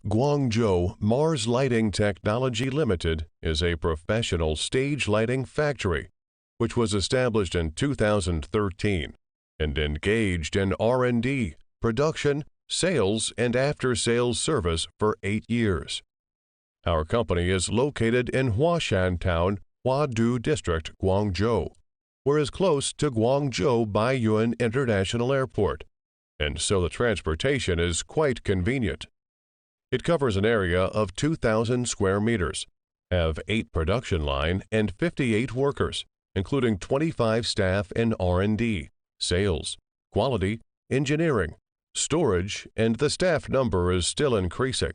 Guangzhou Mars Lighting Technology Limited is a professional stage lighting factory which was established in 2013 and engaged in R&D, production, sales, and after-sales service for 8 years. Our company is located in Huashan Town, Huadu District, Guangzhou, where is close to Guangzhou Baiyun International Airport, and so the transportation is quite convenient. It covers an area of 2,000 square meters, have 8 production line and 58 workers, including 25 staff in R&D, sales, quality, engineering, storage, and the staff number is still increasing.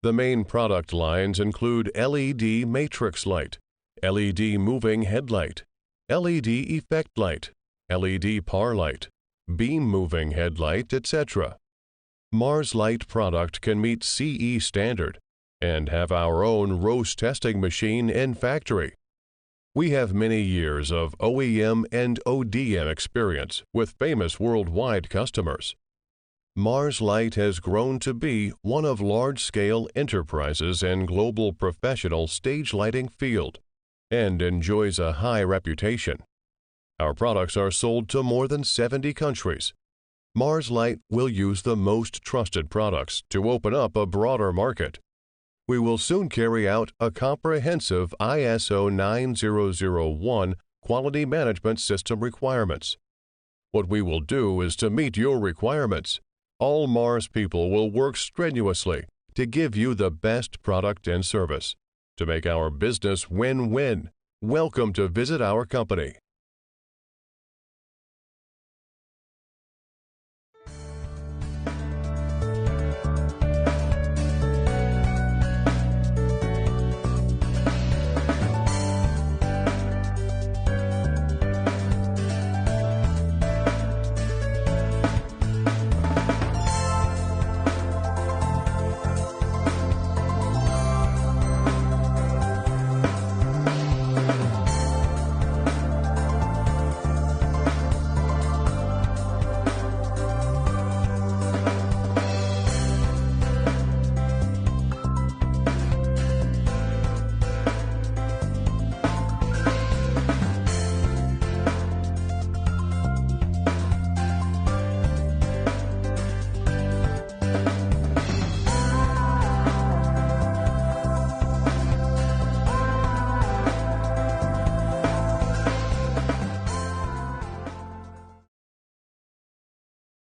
The main product lines include LED matrix light, LED moving headlight, LED effect light, LED par light, beam moving headlight, etc. Marslite product can meet CE standard and have our own roast testing machine in factory. We have many years of OEM and ODM experience with famous worldwide customers. Marslite has grown to be one of large-scale enterprises in global professional stage lighting field and enjoys a high reputation. Our products are sold to more than 70 countries. Marslite will use the most trusted products to open up a broader market. We will soon carry out a comprehensive ISO 9001 quality management system requirements. What we will do is to meet your requirements. All Mars people will work strenuously to give you the best product and service to make our business win-win. Welcome to visit our company.